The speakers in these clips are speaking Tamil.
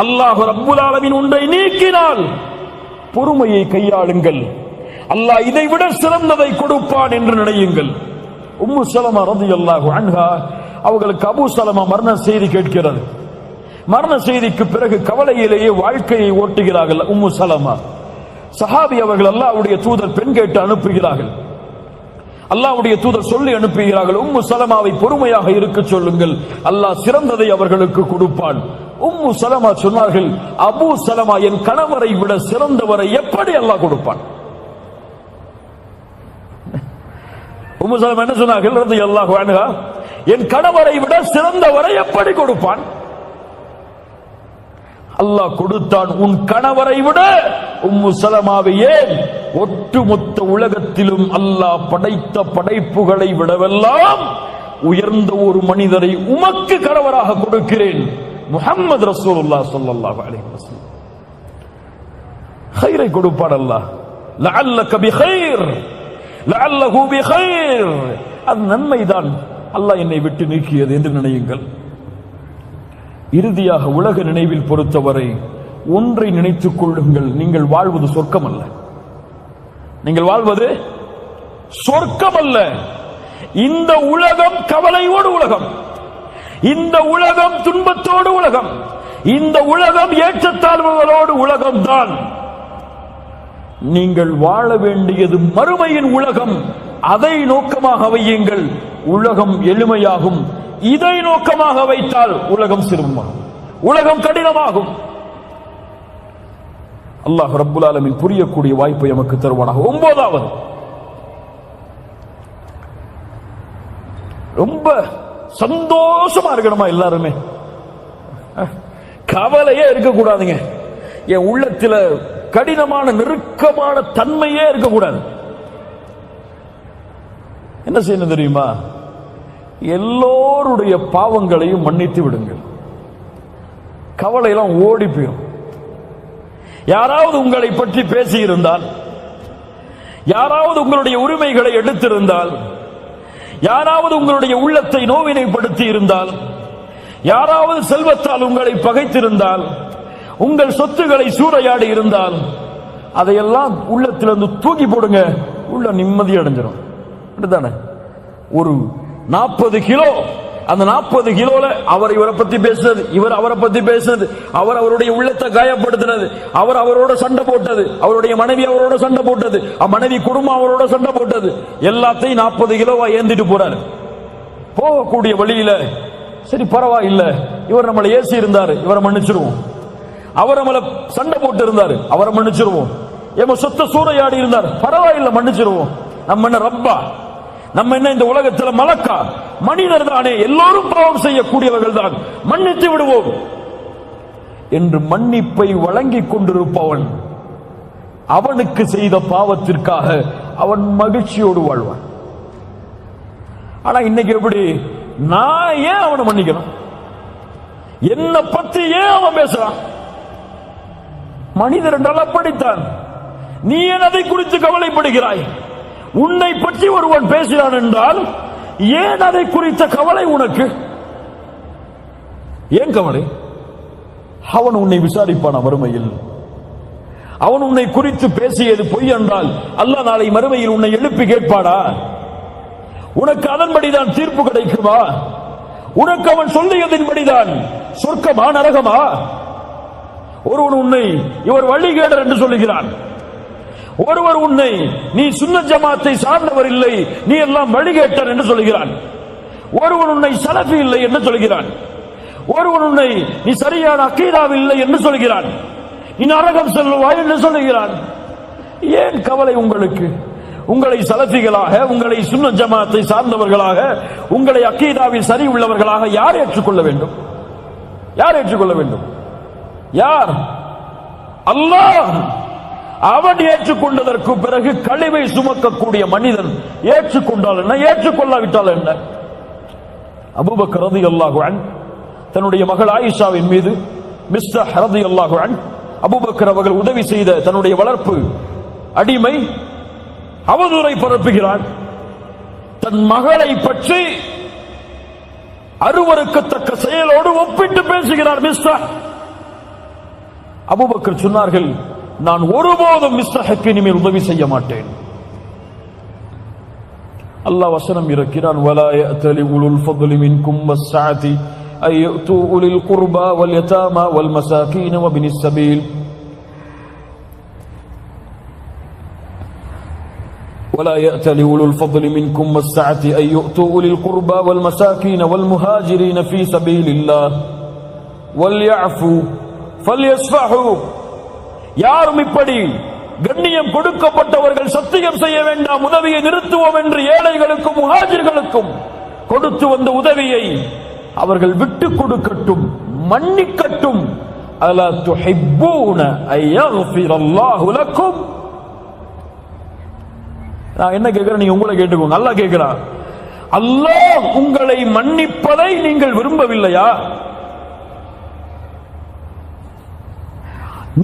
அல்லாஹ் ரப்புல் ஆலமீன் ஒன்றை நீக்கினால் பொறுமையை கையாளுங்கள், அல்லாஹ் இதைவிட சிறந்ததை கொடுப்பான் என்று நினையுங்கள். உம்மு சலமா ரலியல்லாஹு அன்ஹா அவர்களுக்கு அபூ சலமா மரண செய்தி கேட்கிறது. மரண செய்திக்கு பிறகு கவலையிலேயே வாழ்க்கையை ஓட்டுகிறார்கள். உம்மு சலமா சஹாபி அவர்கள் அல்லாஹ்வுடைய தூதர் பெண் கேட்டு அனுப்புகிறார்கள். அல்லாஹ்வுடைய தூதர் சொல்லி அனுப்புகிறார்கள், உம்மு சலமாவை பொறுமையாக இருக்க சொல்லுங்கள், அல்லாஹ் சிறந்ததை அவர்களுக்கு கொடுப்பான். உம்மு சலமா சொன்னார்கள், அபூ சலமா என் கணவரை விட சிறந்தவரை எப்படி அல்லாஹ் கொடுப்பான்? உம்மு சலமா என்ன சொன்னார்கள் ரலியல்லாஹு அன்ஹா, என் கணவரை விட சிறந்தவரை எப்படி கொடுப்பான்? அல்லாஹ் கொடுத்தான். உன் கணவரை விட உம்மு சலமாவை ஏன் ஒட்டுமொத்த உலகத்திலும் அல்லாஹ் படைத்த படைப்புகளை விடவெல்லாம் உயர்ந்த ஒரு மனிதரை உமக்கு கணவராக கொடுக்கிறேன், முஹம்மது ரசூலுல்லாஹ் ஸல்லல்லாஹு அலைஹி வஸல்லம். கைரை கொடுப்பான் அல்லாஹ். லஅல்லக பிகைர், லஅல்லஹு பிகைர். அது நன்மைதான் அல்லாஹ் என்னை விட்டு நீக்கியது என்று நினையுங்கள். இறுதியாக உலக நினைவில் பொறுத்தவரை ஒன்றை நினைத்துக் கொள்ளுங்கள், நீங்கள் வாழ்வது சொர்க்கம் அல்ல. நீங்கள் வாழ்வது சொர்க்கம் அல்ல. இந்த உலகம் கவலையோடு உலகம், இந்த உலகம் துன்பத்தோடு உலகம், இந்த உலகம் ஏற்றத்தாழ்வுகளோடு உலகம் தான். நீங்கள் வாழ வேண்டியது மறுமையின் உலகம். அதை நோக்கமாக வையுங்கள், உலகம் எளிமையாகும். இதை நோக்கமாக வைத்தால் உலகம் சிரமமாகும், உலகம் கடினமாகும். அல்லாஹ் ரப்புல் ஆலமீன் புரியக்கூடிய வாய்ப்பை நமக்கு தருவானாக. 9வது, ரொம்ப சந்தோஷமா இருக்கணுமா எல்லாருமே? கவலையே இருக்கக்கூடாதுங்க. என் உள்ளத்துல கடினமான நெருக்கமான தன்மையே இருக்கக்கூடாது. என்ன செய்யணும் தெரியுமா? எல்லோருடைய பாவங்களையும் மன்னித்து விடுங்கள். கவலையெல்லாம் ஓடி போயும். யாராவது உங்களை பற்றி பேசியிருந்தால், யாராவது உங்களுடைய உரிமைகளை எடுத்திருந்தால், யாராவது உங்களுடைய உள்ளத்தை நோவினைப்படுத்தி இருந்தால், யாராவது செல்வத்தால் உங்களை பகைத்திருந்தால், உங்கள் சொத்துக்களை சூறையாடி இருந்தால், அதையெல்லாம் உள்ளத்திலிருந்து தூக்கி போடுங்க. உள்ள நிம்மதி அடைஞ்சிடும். அப்படித்தானே? ஒரு 40 கிலோ, அந்த 40 கிலோல அவர் இவரை பத்தி பேசுறது, இவர் அவரை பத்தி பேசுறது, அவர் அவருடைய உள்ளத்தை காயப்படுத்தினது, அவர் அவரோட சண்டை போட்டது, அவருடைய மனைவி அவரோட சண்டை போட்டது, மனைவி குடும்பம் அவரோட சண்டை போட்டது, எல்லாத்தையும் 40 கிலோவா ஏந்திட்டு போறாரு. போகக்கூடிய வழியில சரி பரவாயில்ல, இவர் நம்மளை ஏசி இருந்தாரு, இவரை மன்னிச்சிருவோம். அவர் நம்மளை சண்டை போட்டு இருந்தாரு, அவரை மன்னிச்சிருவோம். எம்ம சொத்த சூறையாடி இருந்தார், பரவாயில்லை மன்னிச்சிருவோம். நம்ம என்ன ரப்பா? நம்ம என்ன இந்த உலகத்தில் மலக்கா? மனிதர் தானே, எல்லோரும் பாவம் செய்யக்கூடியவர்கள் தான், மன்னித்து விடுவோம் என்று மன்னிப்பை வழங்கிக் கொண்டிருப்பவன் அவனுக்கு செய்த பாவத்திற்காக அவன் மகிழ்ச்சியோடு வாழ்வான். ஆனா இன்னைக்கு எப்படி? நான் ஏன் அவனை மன்னிக்கணும்? என்ன பத்தி ஏன் அவன் பேசுறான்? மனிதர் என்றால் அப்படித்தான். நீ ஏன் அதை குறித்து கவலைப்படுகிறாய்? உன்னை பற்றி ஒருவன் பேசினான் என்றால் ஏன் அதை குறித்த கவலை உனக்கு? ஏன் கவலை? அவன் உன்னை விசாரிப்பான் மறுமையில். அவன் உன்னை குறித்து பேசியது பொய் என்றால் அல்லாஹ் நாளை மறுமையில் உன்னை எழுப்பி கேட்பானா? உனக்கு அதன்படிதான் தீர்ப்பு கிடைக்குமா? உனக்கு அவன் சொல்லியதின்படிதான் சொர்க்கமா நரகமா? ஒருவன் உன்னை இவர் வழிகேடர் என்று சொல்லுகிறான், ஒருவர் உன்னை நீ சுன்னத் ஜமாத்தை சார்ந்தவர் இல்லை, நீ எல்லாம் வழிகேட்டர் என்று சொல்கிறான். ஒருவன் உன்னை சலஃபி இல்லை என்று சொல்கிறான். ஒருவன் உன்னை நீ சரியான அக்கீதாவில் இல்லை என்று சொல்கிறான். நீ நரகம் செல்வாய் என்று சொல்லுகிறான். ஏன் கவலை உங்களுக்கு? உங்களை சலஃபிகளாக, உங்களை சுன்னத் ஜமாத்தை சார்ந்தவர்களாக, உங்களை அக்கீதாவில் சரி உள்ளவர்களாக யார் ஏற்றுக்கொள்ள வேண்டும்? யார் ஏற்றுக்கொள்ள வேண்டும்? யார்? அல்லாஹ். அவன் ஏற்றுக்கொண்டதற்கு பிறகு கழிவை சுமக்கக்கூடிய மனிதன் ஏற்றுக்கொண்டால் என்ன, ஏற்றுக்கொள்ளாவிட்டால் என்ன? அபூபக்கர் ரலியல்லாஹு அன்ஹு தன்னுடைய மகள் ஆயிஷாவின் மீது மிஸ்தஹ் ரலியல்லாஹு அன்ஹு அபூபக்கர் அவர்கள் உதவி செய்த தன்னுடைய வளர்ப்பு அடிமை அவதூறை பரப்புகிறான். தன் மகளை பற்றி அருவருக்கத்தக்க செயலோடு ஒப்பிட்டு பேசுகிறார் மிஸ்டர். அபூபக்கர் சொன்னார்கள், நான் ஒருபோதும் மிஸ்டஹுக்கு இனிமேல் உதவி செய்ய மாட்டேன். அல்லாஹ் வசனம் இறக்கிறான், வலா யஅதலி உலுல் ஃபضل மின்கும் வஸ்ஸஅதி அய்து உலில் குர்பா வல் யதாமா வல் மசாகீன் வபினிஸ் ஸபீல் ولا يأتل أولو الفضل منكم والسعة أن يؤتوا أولي القربى والمساكين والمهاجرين في سبيل الله وليعفوا فليصفحوا. யாரும் இப்படி கண்ணியம் கொடுக்கப்பட்டவர்கள் சத்தியம் செய்ய வேண்டாம், உதவியை நிறுத்துவோம் என்று ஏழைகளுக்கும் முஹாஜிர்களுக்கும் கொடுத்து வந்த உதவியை அவர்கள் விட்டு கொடுக்கட்டும், மன்னிக்கட்டும். அலா துஹிப்பூன அய்யக்ஃபிரல்லாஹு லக்கும். நான் என்ன கேட்கிறேன், நீங்க உங்களை கேட்டுக்கோங்க. அல்லாஹ் கேட்கிறான், அல்லாஹ் உங்களை மன்னிப்பதை நீங்கள் விரும்பவில்லையா?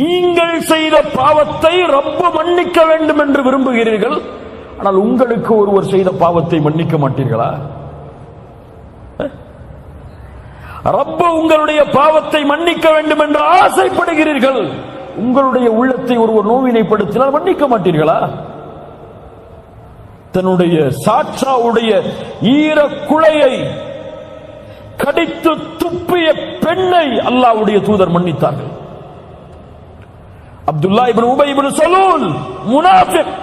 நீங்கள் செய்த பாவத்தை ரப்பு மன்னிக்க வேண்டும் என்று விரும்புகிறீர்கள், ஆனால் உங்களுக்கு ஒருவர் செய்த பாவத்தை மன்னிக்க மாட்டீர்களா? ரப்பு உங்களுடைய பாவத்தை மன்னிக்க வேண்டும் என்று ஆசைப்படுகிறீர்கள், உங்களுடைய உள்ளத்தை ஒருவர் நோவினைப்படுத்தினால் மன்னிக்க மாட்டீர்களா? தன்னுடைய சாட்சாவுடைய ஈர குலையை கடித்து துப்பிய பெண்ணை அல்லாஹ்வுடைய தூதர் மன்னித்தார்கள். அப்துல்லா இப்னு உபை இப்னு சலூல் முனாஃபிக்,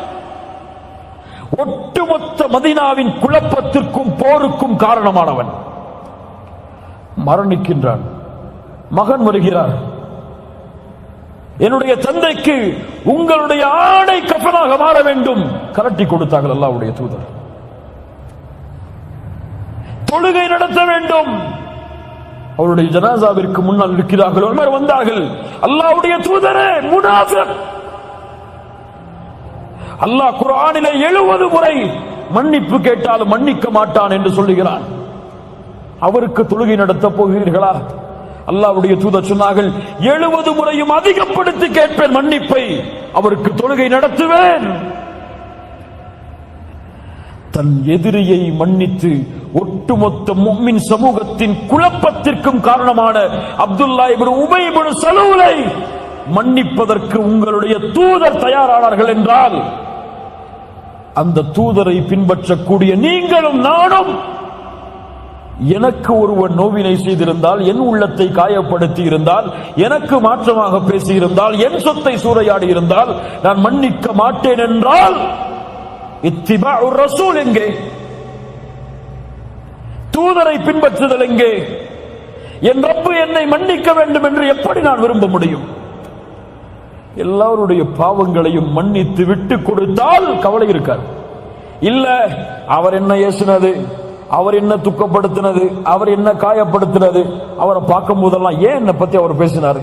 ஒட்டுமொத்த மதீனாவின் குழப்பத்திற்கும் போருக்கும் காரணமானவன், மரணிக்கின்றான். மகன் வருகிறார், என்னுடைய தந்தைக்கு உங்களுடைய ஆடை கஃபனாக மாற வேண்டும். கரட்டி கொடுத்தார்கள் அல்லாஹ்வுடைய தூதர். தொழுகை நடத்த வேண்டும், அவருடைய ஜனாசாவிற்கு முன்னால் இருக்கிறார்கள். உமர் வந்தார்கள், அல்லாஹ்வுடைய தூதரே முனாஃபிக். அல்லாஹ் குர்ஆனிலே 70 முறை மன்னிப்பு கேட்டாலும் மன்னிக்க மாட்டான் என்று சொல்லுகிறான். அவருக்கு தொழுகை நடத்த போகிறீர்களா? அல்லாஹ்வுடைய தூதர் சொன்னார்கள், 70 முறையும் அதிகப்படுத்தி கேட்பேன் மன்னிப்பை, அவருக்கு தொழுகை நடத்துவேன். தன் எதிரியை மன்னித்து ஒட்டுமொத்த முஃமின் சமூகத்தின் குழப்பத்திற்கும் காரணமான அப்துல்லா இப்னு உபை இப்னு சலூலை மன்னிப்பதற்கு உங்களுடைய தூதர் தயாரானார்கள் என்றால், அந்த தூதரை பின்பற்றக்கூடிய நீங்களும் நானும், எனக்கு ஒருவன் நோவினை செய்திருந்தால், என் உள்ளத்தை காயப்படுத்தி இருந்தால், எனக்கு மாற்றமாக பேசியிருந்தால், என் சொத்தை சூறையாடி இருந்தால் நான் மன்னிக்க மாட்டேன் என்றால் இத்திபாஉ ரசூல் எங்கே? தூதரை பின்பற்றுதல் எங்கே? என் ரப்பு என்னை மன்னிக்க வேண்டும் என்று எப்படி நான் விரும்ப முடியும்? எல்லாருடைய பாவங்களையும் மன்னித்து விட்டு கொடுத்தால் கவலை இருக்காது. இல்ல, அவர் என்ன ஏசினது, அவர் என்ன துக்கப்படுத்தினது, அவர் என்ன காயப்படுத்தினது, அவரை பார்க்கும் போதெல்லாம் ஏன் என்னை பத்தி அவர் பேசினாரு,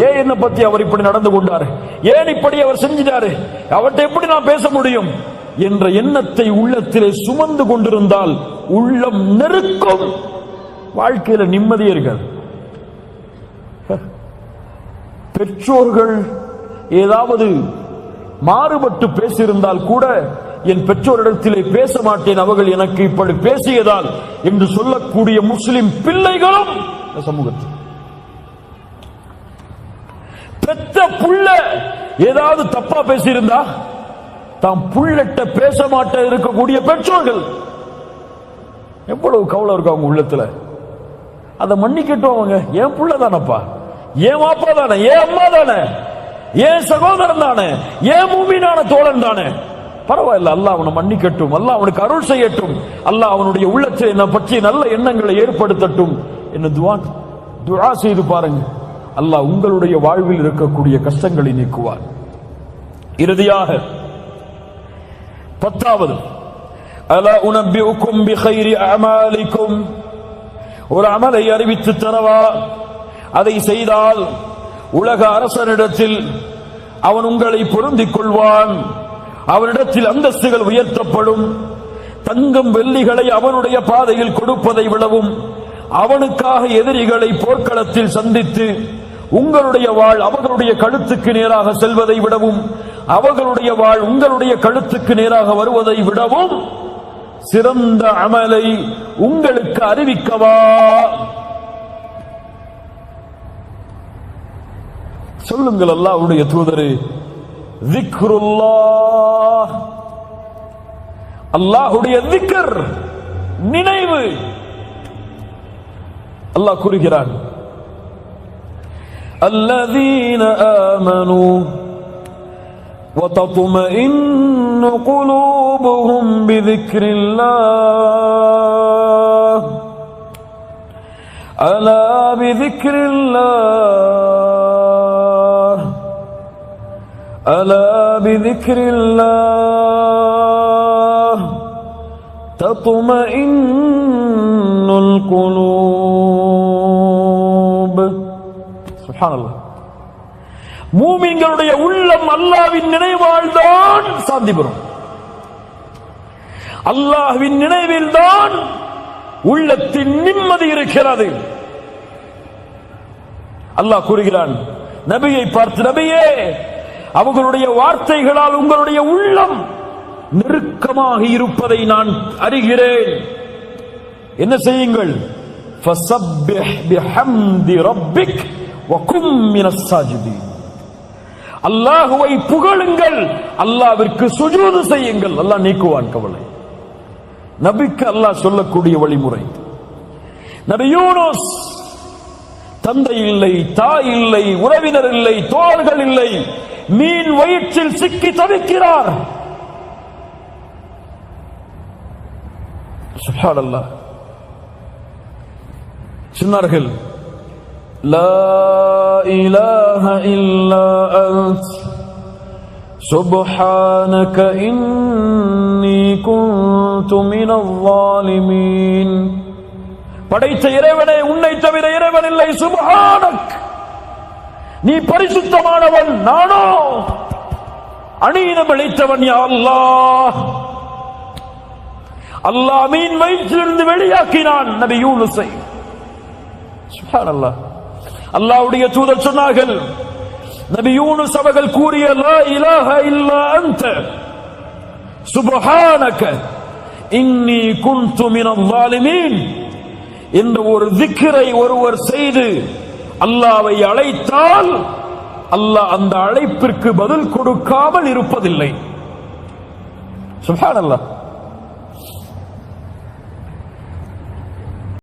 ஏன் என்னை பத்தி அவர் இப்படி நடந்து கொண்டாரு, ஏன் இப்படி அவர் செஞ்சிட்டாரு, அவர்கிட்ட எப்படி நான் பேச முடியும் என்ற எண்ணத்தை உள்ளத்திலே சுமந்து கொண்டிருந்தால் உள்ளம் நெருக்கும், வாழ்க்கையில நிம்மதியே இருக்காது. பெற்றோர்கள் ஏதாவது மாறுபட்டு பேசியிருந்தால் கூட, என் பெற்றோரிடத்திலே பேச மாட்டேன், அவர்கள் எனக்கு இப்படி பேசியதால் என்று சொல்லக்கூடிய முஸ்லிம் பிள்ளைகளும் சமூகத்தில். பெத்த புள்ள ஏதாவது தப்பா பேசியிருந்தா தாம் புள்ளட்ட பேச மாட்ட இருக்கக்கூடிய பெற்றோர்கள் எவ்வளவு கவலை இருக்கும் அவங்க உள்ளத்துல. அதை மன்னிக்கட்டும், அவங்க என் புள்ள தானப்பா, என் வாப்பா தானே, என் அம்மா தானே, என் சகோதரன் தானே, என் மூமினான தோழன் தானே, பரவாயில்ல, அல்லாஹ் அவனை மன்னிக்கட்டும், அல்லாஹ் அவனுக்கு அருள் செய்யட்டும், அல்லாஹ் அவனுடைய உள்ளத்தில் என்னை பற்றி நல்ல எண்ணங்களை ஏற்படுத்தட்டும் என்று துஆ செய்து பாருங்க. அல்லாஹ் உங்களுடைய வாழ்வில் இருக்கக்கூடிய கஷ்டங்களை நீக்குவார். இறுதியாக 10வது, அலா உனபிஉக்கும் பிகைரி அமாலிக்கும், ஒரு அமலை அறிவித்து தரவா, அதை செய்தால் உலக அரசனிடத்தில் அவன் உங்களை பொருந்திக் கொள்வான், அவனிடத்தில் அந்தஸ்துகள் உயர்த்தப்படும், தங்கம் வெள்ளிகளை அவனுடைய பாதையில் கொடுப்பதை விடவும், அவனுக்காக எதிரிகளை போர்க்களத்தில் சந்தித்து உங்களுடைய வாழ் அவர்களுடைய கழுத்துக்கு நேராக செல்வதை விடவும், அவர்களுடைய வாழ் உங்களுடைய கழுத்துக்கு நேராக வருவதை விடவும் சிறந்த அமலை உங்களுக்கு அறிவிக்கவா? சொல்லுங்கள் அல்லாஹ்வுடைய தூதரே, ذிக்ருல்லாஹ், அல்லாஹ்வுடைய திக்ர், நினைவு. அல்லாஹ் கூறுகிறான், الذين آمنوا وتطمئن قلوبهم بذكر الله ألا بذكر الله ألا بذكر الله تطمئن القلوب. சுப்ஹானல்லாஹ். மூமின்களுடைய உள்ளம் அல்லாஹ்வின் நினைவால் தான் சாந்தி பெறும். அல்லாஹ்வின் நினைவில் தான் உள்ளத்தின் நிம்மதி இருக்கிறது. அல்லாஹ் கூறுகிறான் நபியை பார்த்து, நபியே, அவர்களுடைய வார்த்தைகளால் உங்களுடைய உள்ளம் நெருக்கமாக இருப்பதை நான் அறிகிறேன். என்ன செய்யுங்கள்? ஃபஸப்பிஹ் பிஹம்தி ரப்பிக் வகும் மினஸ் சாஜிதீன். அல்லாஹ்வை புகழுங்கள், அல்லாஹ்விற்கு சுஜூது செய்யுங்கள். அல்லாஹ் நீக்குவான் கவலை. நபிக்கு அல்லாஹ் சொல்லக்கூடிய வழிமுறை. நபி யூனுஸ், தந்தை இல்லை, தாய் இல்லை, உறவினர் இல்லை, தோழர்கள் இல்லை, மீன் வயிற்றில் சிக்கி தவிக்கிறார். சுப்ஹானல்லாஹ். சொன்னார்கள், லா இலாஹ இல்லா அன்த் சுப்ஹானக இன்னி குன்து மினல் ஸாலிமீன். படைத்த இறைவனே, உன்னை தவிர இறைவன் இல்லை. சுப்ஹானக், நீ பரிசுத்தமானவன், நானோ அநீதம் இழைத்தவன். யா அல்லாஹ். அல்லாஹ் மீன் வயிற்றிலிருந்து வெளியாக்கினான் நபி யூனுஸை. சுப்ஹானல்லாஹ். அல்லாஹ்வுடைய தூதர் சொன்னார்கள், நபி யூனுஸ் அவர்கள் கூறிய லா இலாஹ இல்லா அன்த சுப்ஹானக இன்னி குன்து மினல் ஸாலிமீன் என்ற ஒரு திக்ரை ஒருவர் செய்து அல்லாஹ்வை அழைத்தால் அல்லாஹ் அந்த அழைப்பிற்கு பதில் கொடுக்காமல் இருப்பதில்லை. சுப்ஹானல்லாஹ்.